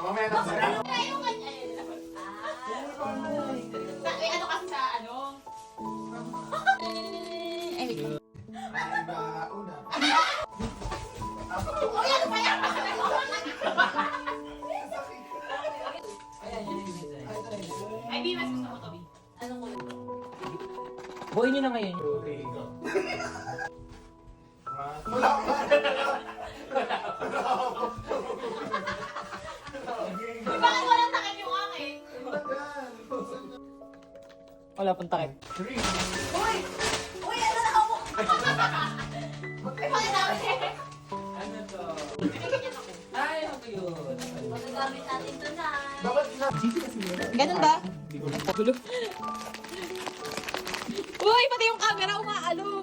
Mamaya na sa Ano kanya? Ano kasi sa ano? Ay, wait. una. Oh, yan pa yan! Ay, Bi, mas gusto mo to, Bi. Anong kulay? Buhay nyo na ngayon. Okay, go. Wala ko ba? Bakit walang takip yung akin? Wala pang takip. Three. Uy! Uy, ano na ako? Ay, bakit namin? Ano to? Binigyan niya ako. Ay, ako yun. Magagamit natin to na. Dapat na. Ganun ba? Uy, pati yung camera umaalo.